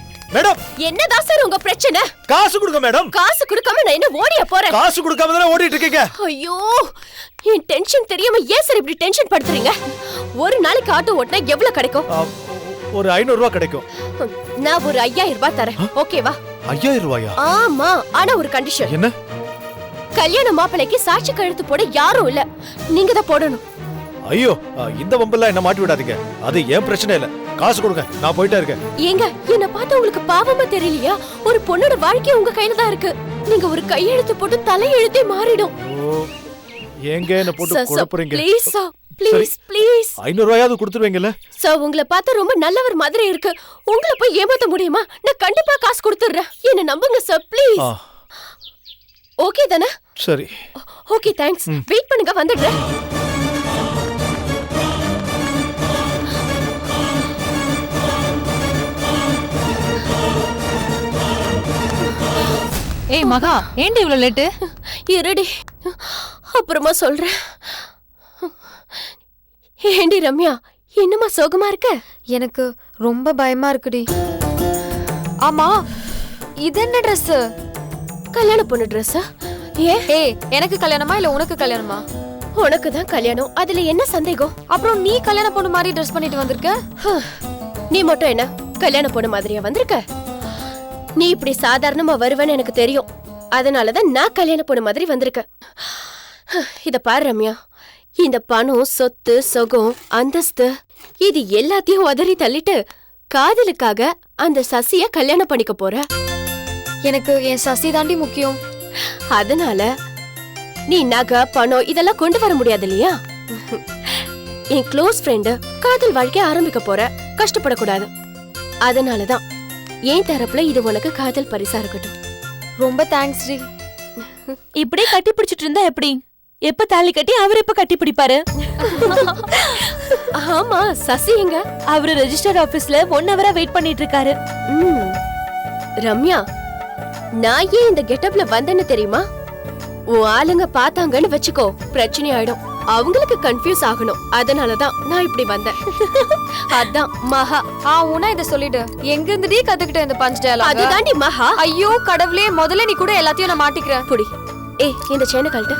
என்னதான் சார் உங்க பிரச்சனை? காசு கொடுங்க மேடம். காசு கொடுக்காம நான் என்ன ஓடியா போறேன்? காசு கொடுக்காம தானே ஓடிட்டு இருக்கீங்க. ஐயோ, என் டென்ஷன் தெரியாம ஏன் சார் இப்படி டென்ஷன் படுத்துறீங்க? ஒரு நாளைக்கு ஆட்டோ ஓட்டினா எவ்வளவு கிடைக்கும்? ஒரு 500 ரூபாய் கிடைக்கும். நான் ஒரு 5000 ரூபாய் தரேன், ஓகேவா? 5000 ரூபாயா? ஆமா, ஆனா ஒரு கண்டிஷன். என்ன? கல்யாண மாப்பிளைக்கு சாட்சி கழுத்து போட யாரும் இல்ல, நீங்க தான் போடணும். ஐயோ, இந்த வம்பெல்லாம் என்ன மாட்டி விடாதீங்க. அது ஏன் பிரச்சனை இல்ல. காசு கொடுங்க, நான் போயிட்டே இருக்கேன். ஏங்க, என்ன பார்த்தா உங்களுக்கு பாவமா தெரியலையா? ஒரு பொண்ணோட வாழ்க்கை உங்க கையில தான் இருக்கு. நீங்க ஒரு கையெழுத்து போட்டு தலையெழுத்தே மாறிடும். ஏங்க என்ன போட்டு குழப்புறீங்க? ப்ளீஸ் சார், ப்ளீஸ் 500 ரூபாயாவது கொடுத்துருவீங்கல்ல? சார், உங்களை பார்த்தா ரொம்ப நல்லவர் மாதிரி இருக்கு. உங்களை போய் ஏமாத்த முடியுமா? நான் கண்டிப்பா காசு கொடுத்துறேன். என்ன நம்புங்க சார், ப்ளீஸ். ஓகே தானே? சரி. Okay, thanks. வெயிட் பண்ணுங்க, வந்துடுறேன். ஏய் மகா, ஏண்டி இவ்வளவு லேட்டு? இருடி, அப்புறமா சொல்றேன். ஏண்டி ரம்யா, இன்னுமா சோகமா இருக்க? எனக்கு ரொம்ப பயமா இருக்குடி. ஆமா, இது என்ன ட்ரெஸ்? கல்யாண பொண்ணு ட்ரெஸ்ஸா? ஏய், எனக்கு கல்யாணமா இல்ல உனக்கு கல்யாணமா? உனக்கு தான் கல்யாணம், அதுல என்ன சந்தேகம்? அப்புறம் நீ கல்யாண பொண்ணு மாதிரி ட்ரெஸ் பண்ணிட்டு வந்திருக்க. நீ மட்டும் என்ன கல்யாண பொண்ணு மாதிரியா வந்திருக்க? நீ இப்படி சாதாரணமா வருவேன்னு எனக்கு தெரியும். அதனாலதான் நான் கல்யாண பொண்ணு மாதிரி வந்திருக்கேன். இத பாரு ரம்யா, இந்த பணம், சொத்து, சொகம், அந்தஸ்து இது எல்லாத்தையும் உதறி தள்ளிட்டு காதலுக்காக அந்த சசிய கல்யாணம் பண்ணிக்க போற. எனக்கு என் சசி தாண்டி முக்கியம். அதனால நீ நகை, பணம் இதெல்லாம் கொண்டு வர முடியாது இல்லையா? என் க்ளோஸ் ஃப்ரெண்டு காதல் வாழ்க்கைய ஆரம்பிக்க போற, கஷ்டப்படக்கூடாது. அதனாலதான் என் தரப்புல இது உனக்கு காதல் பரிசா இருக்கட்டும். ரொம்ப தேங்க்ஸ் டி. இப்படியே கட்டி பிடிச்சிட்டு இருந்தா எப்படி? எப்ப தாலி கட்டி அவர் எப்ப கட்டி பிடிப்பாரு? ஆமா, சசி எங்க? அவரு ரெஜிஸ்டர் ஆபீஸ்ல 1 ஹவரா வெயிட் பண்ணிட்டு இருக்காரு. ரம்யா, நான் ஏன் இந்த கெட்டப்ல வந்தேன்னு தெரியுமா? உன் ஆளுங்க பாத்தாங்கன்னு வச்சுக்கோ, பிரச்சனை ஆயிடும். அவங்களுக்கு கன்ஃபியூஸ் ஆகணும். அதனாலதான் நான் இப்படி வந்தேன். அதான் மகா. உனா இத சொல்லிடு. எங்க இருந்துடி கத்துக்கிட்ட இந்த பஞ்ச் டயலாக்? அதுதாண்டி மகா. ஐயோ கடவுளே, முதல்ல நீ கூட எல்லாத்தையும் நான் மாட்டிக்கிறேன். புடி. ஏய், இந்த செயினை கழட்டு.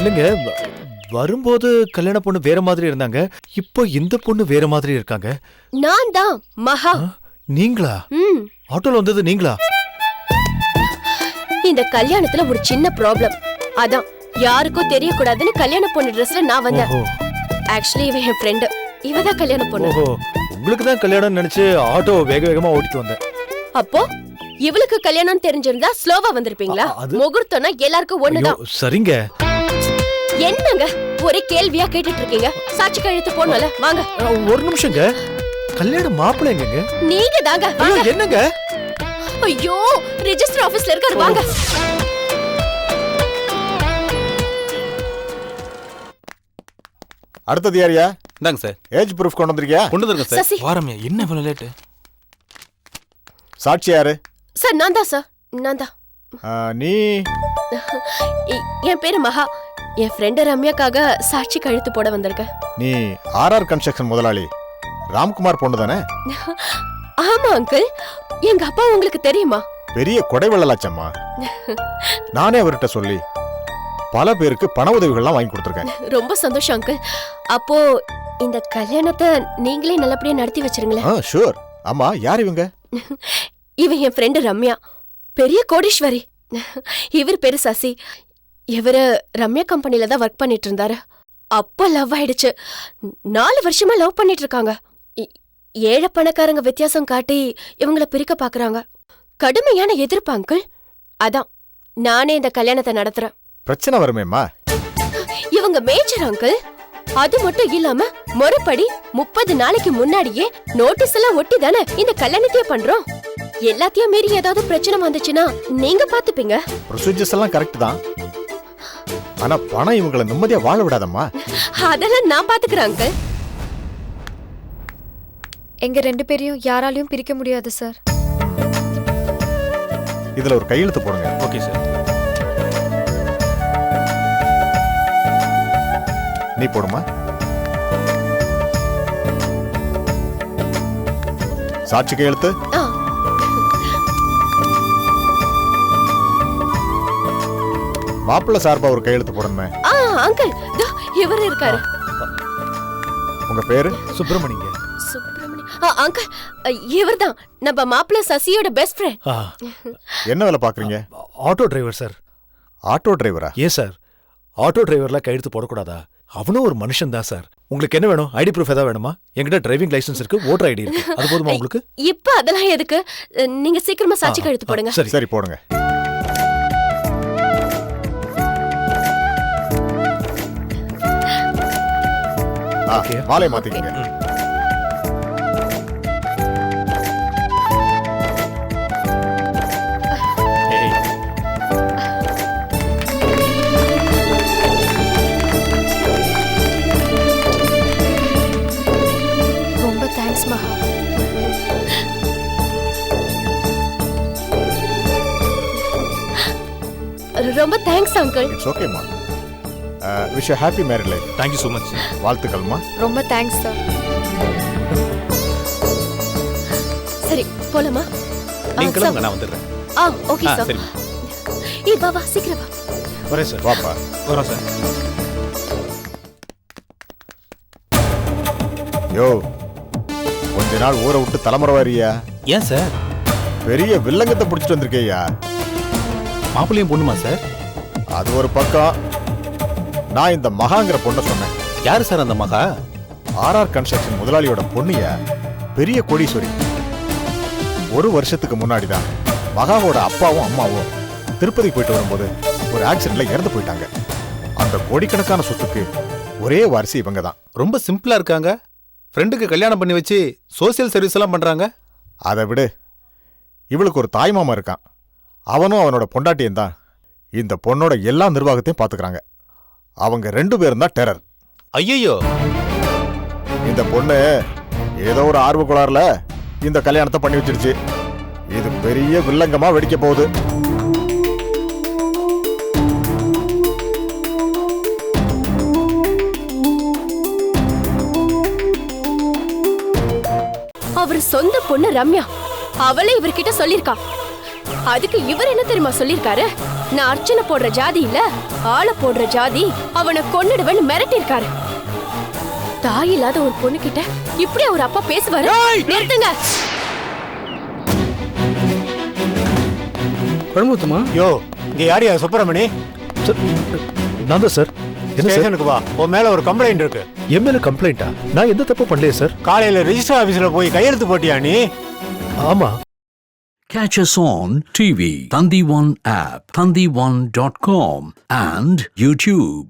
இல்லைங்க வரும்போது கல்யாண பொண்ணு வேற மாதிரி இருந்தாங்க, இப்போ இந்த பொண்ணு வேற மாதிரி இருக்காங்க. நான் தான் மகா. நீங்களா? ஆட்டோல வந்தது நீங்களா? இந்த கல்யாணத்துல ஒரு சின்ன ப்ராப்ளம், அதான் யாருக்கும் தெரியக்கூடாதுன்னு கல்யாண பொண்ணு ட்ரெஸ்ல நான் வந்தேன். ஆக்சுவலி இவ என் ஃப்ரெண்டு, இவதான் கல்யாண பொண்ணு. ஓஹோ, உங்களுக்கு தான் கல்யாணம் நினைச்சு ஆட்டோ வேக வேகமா ஓட்டிட்டு வந்தேன். அப்போ இவளுக்கு கல்யாணம் தெரிஞ்சிருந்தா ஸ்லோவா வந்திருப்பீங்களா? முகூர்த்தம்னா எல்லாருக்கும் ஒண்ணுதான். சரிங்க. என்னங்க ஒரே கேள்வியா கேட்டுட்டு இருக்கீங்க? சாட்சி கழுத்து போடணும்ல, வாங்க. ஒரு நிமிஷங்க, கல்யாண மாப்பிள்ளை எங்கங்க? நீங்க தாங்க. என்னங்க? ஐயோ, ரெஜிஸ்டர் ஆபீஸ்ல இருக்காரு, வாங்க. அடுத்தது யாரியா? இந்தாங்க சார். ஏஜ் ப்ரூஃப் கொண்டு வந்திருக்கியா? கொண்டு வந்துருங்க சார். சசி. வாரம்யா, என்ன இவ்வளவு லேட்டு? சாட்சி யாரு? சார் நான் தான் சார், நான் தான். நீ? என் பேரு மகா. என் ஃப்ரெண்டு ரம்யாக்காக சாட்சி கழுத்து போட வந்திருக்கேன். நீ ஆர்ஆர் கன்ஸ்ட்ரக்ஷன் முதலாளி ராம்குமார் பொண்ணு தானே? ஆமா அங்கிள். எங்க அப்பா உங்களுக்கு தெரியுமா? பெரிய கொடைவள்ளலாச்சம்மா. நானே அவர்கிட்ட சொல்லி பல பேருக்கு பண உதவிகள்லாம் வாங்கி கொடுத்துருக்கேன். ரொம்ப சந்தோஷம் அங்கிள். அப்போ இந்த கல்யாணத்தை நீங்களே நல்லபடியா நடத்தி வச்சிருங்களேன். ஷூர். ஆமா, யார் இவங்க? இவன் என் ஃப்ரெண்டு ரம்யா, பெரிய கோடீஸ்வரி. இவர் பேரு சசி. இவரு ரம்யா கம்பெனில தான் ஒர்க் பண்ணிட்டு இருந்தாரு. அப்ப லவ் ஆயிடுச்சு. 4 வருஷமா லவ் பண்ணிட்டு இருக்காங்க. ஏழை பணக்காரங்க வித்தியாசம் காட்டி இவங்கள பிரிக்க பாக்குறாங்க. கடுமையான எதிர்ப்பு அங்கிள். அதான் நானே இந்த கல்யாணத்தை நடத்துறேன். பிரச்சனை வருமேம்மா. இவங்க மேஜர் அங்கிள். அது மட்டும் இல்லாம மறுபடி 30 நாளைக்கு முன்னாடியே நோட்டீஸ் எல்லாம் ஒட்டி தானே இந்த கல்யாணத்தையே பண்றோம். எல்லாத்தையும் மீறி ஏதாவது பிரச்சனை வந்துச்சுன்னா நீங்க பாத்துப்பீங்க. ப்ரொசீஜர்ஸ் எல்லாம் கரெக்ட் தான். ஆனா பணம் இவங்களை நிம்மதியா வாழ விடாதம்மா. அதெல்லாம் நான் பாத்துக்கிறேன் அங்கிள். எங்க 2 பேரையும் யாராலையும் பிரிக்க முடியாது சார். இதுல ஒரு கையெழுத்து போடுங்க. Okay sir. நீ போடுமா. சாட்சி கையெழுத்து. மாப்பிள்ளை சார்பா ஒரு கையெழுத்து போடணுமே. அங்கிள் இவர் இருக்காரு. உங்க பேரு? சுப்பிரமணியங்க. அங்கிள் இவர்தான் நம்ம மாப்பிள்ளை சசியோட பெஸ்ட் ஃப்ரெண்ட். என்ன வேலை பாக்குறீங்க? Auto driver sir. ஆட்டோ டிரைவரா? ஏன் சார், ஆட்டோ டிரைவர்லாம் கையெழுத்து போடக்கூடாதா? அவனும் ஒரு மனுஷன் தான் சார். உங்களுக்கு என்ன வேணும்? ஐடி ப்ரூஃப் ஏதாவது வேணுமா? என்கிட்ட டிரைவிங் லைசன்ஸ் இருக்கு, ஓட்டர் ஐடி இருக்கு. அது போதுமா உங்களுக்கு? இப்ப அதெல்லாம் எதுக்கு? நீங்க சீக்கிரமா சாட்சி கையெழுத்து போடுங்க. சரி சரி போடுங்க. மாலை மாத்திக்கங்க. ரொம்ப தேங்க்ஸ் மகா. ரொம்ப தேங்க்ஸ் அங்கிள். இட்ஸ் ஓகேமா. Wish you happy married life. Thank you so much. வாழ்த்துக்கள்மா. ரொம்ப தேங்க்ஸ் சார். சரி போலாமா? நீங்க கிளம்புங்க, நான் வந்துடுறேன். Okay sir. சரி. வா வா சீக்கிரம் வா. வரேன் சார். வாப்பா. வரோம் சார். யோ, கொஞ்ச நாள் ஊரை விட்டு தலைமுறை வாரியா? ஏன் சார்? பெரிய வில்லங்கத்தை பிடிச்சிட்டு வந்திருக்கேயா. மாப்பிள்ளையும் பொண்ணுமா சார்? அது ஒரு பக்கம். நான் இந்த மகாங்கிற பொண்ணை சொன்னேன். யாரு சார் அந்த மகா? ஆர்ஆர் கன்ஸ்ட்ரக்ஷன் முதலாளியோட பொண்ணியா, பெரிய கோடீஸ்வரி. 1 வருஷத்துக்கு முன்னாடி தான் மகாவோட அப்பாவும் அம்மாவும் திருப்பதி போயிட்டு வரும்போது ஒரு ஆக்சிடென்ட்ல இறந்து போயிட்டாங்க. அந்த கோடிக்கணக்கான சொத்துக்கு ஒரே வாரிசு இவங்க தான். ரொம்ப சிம்பிளா இருக்காங்க. ஃப்ரெண்டுக்கு கல்யாணம் பண்ணி வச்சு சோசியல் சர்வீஸ் எல்லாம் பண்றாங்க. அதை விடு, இவளுக்கு ஒரு தாய் மாமா இருக்கான். அவனும் அவனோட பொண்டாட்டியும் தான் இந்த பொண்ணோட எல்லா நிர்வாகத்தையும் பாத்துக்கிறாங்க. அவங்க 2 பேரும் தான் டெரர். ஐயோ, இந்த பொண்ணு ஏதோ ஒரு ஆர்வ கோளாறுல இந்த கல்யாணத்தை பண்ணி வச்சிருச்சு. இது பெரிய வில்லங்கமா வெடிக்க போகுது. அவர் சொந்த பொண்ணு ரம்யா, அவளே இவர்கிட்ட சொல்லிருக்கா. அதுக்கு இவர் என்ன தெரியுமா சொல்லிருக்காரு? நான் அர்ச்சனை போடுற ஜாதி இல்ல, ஆளை போடுற ஜாதி, அவனை கொன்னுடுவேன்னு மிரட்டிருக்காரு. தாய் இல்லாத ஒரு பொண்ணு கிட்ட இப்படி அவர் அப்பா பேசுவாரு? நிறுத்துங்க. பழமுத்துமா, யோ இங்க யாரியா சுப்பிரமணி? நான் தான் சார். என்ன சார்? ஸ்டேஷனுக்கு வா, உன் மேல ஒரு கம்ப்ளைண்ட் இருக்கு. என் மேல கம்ப்ளைண்டா? நான் எந்த தப்பு பண்ணலையே சார். காலையில ரெஜிஸ்டர் ஆபீஸ்ல போய் கையெழுத்து போட்டியா நீ? ஆமா. Catch us on TV, Thandivan app, thandivan.com and YouTube.